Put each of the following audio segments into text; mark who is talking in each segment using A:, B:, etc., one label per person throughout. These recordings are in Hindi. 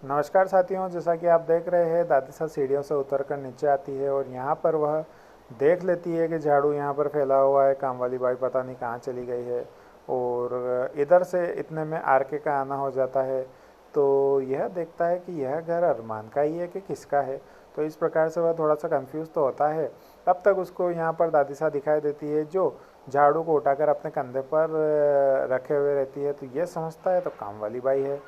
A: नमस्कार साथियों, जैसा कि आप देख रहे हैं दादी साहब सीढ़ियों से उतरकर नीचे आती है और यहाँ पर वह देख लेती है कि झाड़ू यहाँ पर फैला हुआ है। काम वाली बाई पता नहीं कहाँ चली गई है और इधर से इतने में आरके का आना हो जाता है। तो यह देखता है कि यह घर अरमान का ही है कि किसका है। तो इस प्रकार से वह थोड़ा सा कंफ्यूज तो होता है। तब तक उसको यहाँ पर दादी साहब दिखाई देती है जो झाड़ू को उठाकर अपने कंधे पर रखे हुए रहती है। तो ये समझता है तो काम वाली बाई है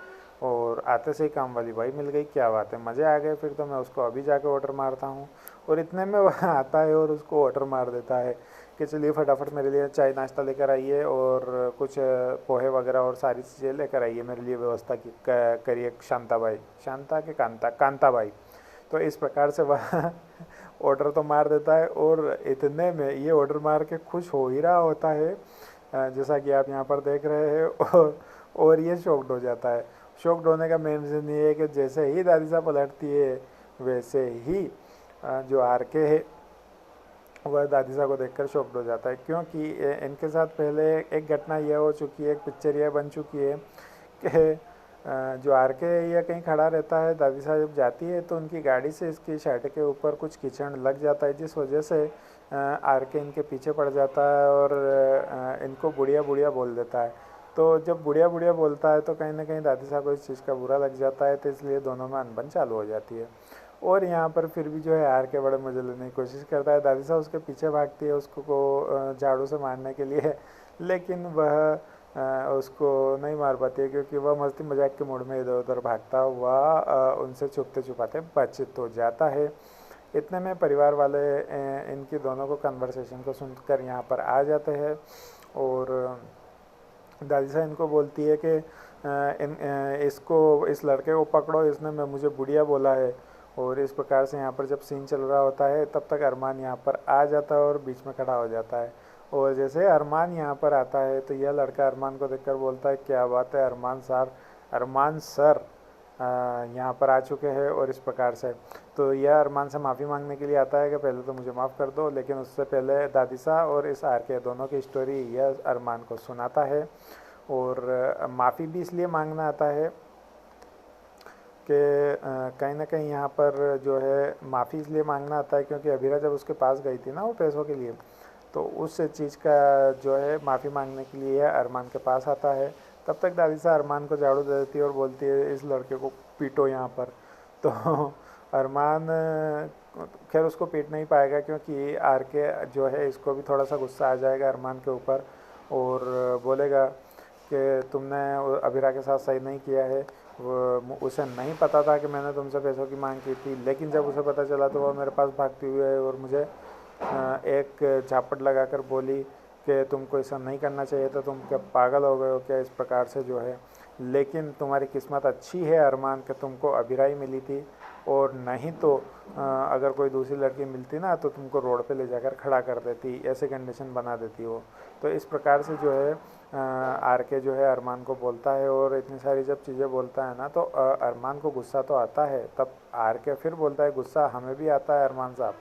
A: और आते से ही काम वाली बाई मिल गई। क्या बात है, मज़े आ गए, फिर तो मैं उसको अभी जाके ऑर्डर मारता हूँ। और इतने में वह आता है और उसको ऑर्डर मार देता है कि चलिए फटाफट मेरे लिए चाय नाश्ता लेकर आइए और कुछ पोहे वगैरह और सारी चीज़ें लेकर आइए, मेरे लिए व्यवस्था की करिए शांताबाई, शांता के कांताबाई। तो इस प्रकार से वह ऑर्डर तो मार देता है और इतने में ये ऑर्डर मार के खुश हो ही रहा होता है, जैसा कि आप यहाँ पर देख रहे हैं। और ये शॉक्ड हो जाता है। शॉक्ड होने का मेन रीज़न ये है कि जैसे ही दादी साहब पलटती है वैसे ही जो आर के है वह दादी साहब को देखकर शॉक्ड हो जाता है, क्योंकि इनके साथ पहले एक घटना यह हो चुकी है, एक पिक्चर यह बन चुकी है कि जो आर के यह कहीं खड़ा रहता है, दादी साहब जब जाती है तो उनकी गाड़ी से इसकी शर्ट के ऊपर कुछ कीचड़ लग जाता है, जिस वजह से आर के इनके पीछे पड़ जाता है और इनको बुढ़िया बुढ़िया बोल देता है। तो जब बुढ़िया बुढ़िया बोलता है तो कहीं ना कहीं दादी साहब को इस चीज़ का बुरा लग जाता है, तो इसलिए दोनों में अनबन चालू हो जाती है। और यहाँ पर फिर भी जो है आर के बड़े मजे लेने की कोशिश करता है। दादी साहब उसके पीछे भागती है उसको झाड़ू से मारने के लिए, लेकिन वह उसको नहीं मार पाती है, क्योंकि वह मस्ती मजाक के मूड में इधर उधर भागता हुआ उनसे छुपते छुपाते बचित हो जाता है। इतने में परिवार वाले इनकी दोनों को कन्वर्सेशन को सुनकर यहाँ पर आ जाते हैं और दादी साहब इनको बोलती है कि इसको, इस लड़के को पकड़ो, इसने मैं मुझे बुढ़िया बोला है। और इस प्रकार से यहाँ पर जब सीन चल रहा होता है तब तक अरमान यहाँ पर आ जाता है और बीच में खड़ा हो जाता है। और जैसे अरमान यहाँ पर आता है तो यह लड़का अरमान को देखकर बोलता है, क्या बात है अरमान सर यहाँ पर आ चुके हैं। और इस प्रकार से तो यह अरमान से माफ़ी मांगने के लिए आता है कि पहले तो मुझे माफ़ कर दो, लेकिन उससे पहले दादी साहब और इस आर के दोनों की स्टोरी यह अरमान को सुनाता है। और माफ़ी भी इसलिए मांगना आता है कि कहीं ना कहीं यहाँ पर जो है माफ़ी इसलिए मांगना आता है क्योंकि अभीरा जब उसके पास गई थी ना वो पैसों के लिए, तो उस चीज़ का जो है माफ़ी मांगने के लिए अरमान के पास आता है। तब तक दादी साहब अरमान को झाड़ू दे देती है और बोलती है इस लड़के को पीटो यहाँ पर। तो अरमान खैर उसको पीट नहीं पाएगा, क्योंकि आर के जो है इसको भी थोड़ा सा गुस्सा आ जाएगा अरमान के ऊपर और बोलेगा कि तुमने अभीरा के साथ सही नहीं किया है। उसे नहीं पता था कि मैंने तुमसे पैसों की मांग की थी, लेकिन जब उसे पता चला तो वह मेरे पास भागती हुई है और मुझे एक झापट लगाकर बोली कि तुमको ऐसा नहीं करना चाहिए था, तुम क्या पागल हो गए हो क्या, इस प्रकार से जो है। लेकिन तुम्हारी किस्मत अच्छी है अरमान कि तुमको अभीरा ही मिली थी, और नहीं तो अगर कोई दूसरी लड़की मिलती ना तो तुमको रोड पे ले जाकर खड़ा कर देती, ऐसे कंडीशन बना देती वो। तो इस प्रकार से जो है आर के जो है अरमान को बोलता है और इतनी सारी जब चीज़ें बोलता है ना तो अरमान को गुस्सा तो आता है। तब आर के फिर बोलता है गुस्सा हमें भी आता है अरमान साहब,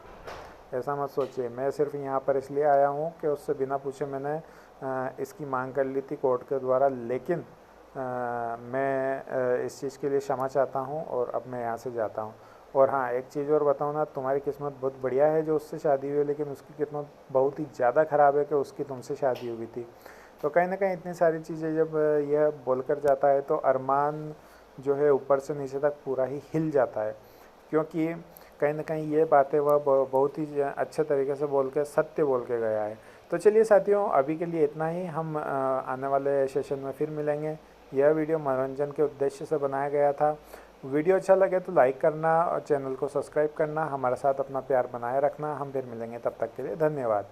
A: ऐसा मत सोचिए, मैं सिर्फ यहाँ पर इसलिए आया हूँ कि उससे बिना पूछे मैंने इसकी मांग कर ली थी कोर्ट के द्वारा, लेकिन मैं इस चीज़ के लिए क्षमा चाहता हूँ और अब मैं यहाँ से जाता हूँ। और हाँ, एक चीज़ और बताऊँ ना, तुम्हारी किस्मत बहुत बढ़िया है जो उससे शादी हुई है, लेकिन उसकी किस्मत बहुत ही ज़्यादा ख़राब है कि उसकी तुमसे शादी हुई थी। तो कहीं ना कहीं इतनी सारी चीज़ें जब यह बोल कर जाता है तो अरमान जो है ऊपर से नीचे तक पूरा ही हिल जाता है, क्योंकि कहीं ना कहीं ये बातें वह बहुत ही अच्छे तरीके से बोल के सत्य बोल के गया है। तो चलिए साथियों, अभी के लिए इतना ही। हम आने वाले सेशन में फिर मिलेंगे। यह वीडियो मनोरंजन के उद्देश्य से बनाया गया था। वीडियो अच्छा लगे तो लाइक करना और चैनल को सब्सक्राइब करना, हमारे साथ अपना प्यार बनाए रखना। हम फिर मिलेंगे, तब तक के लिए धन्यवाद।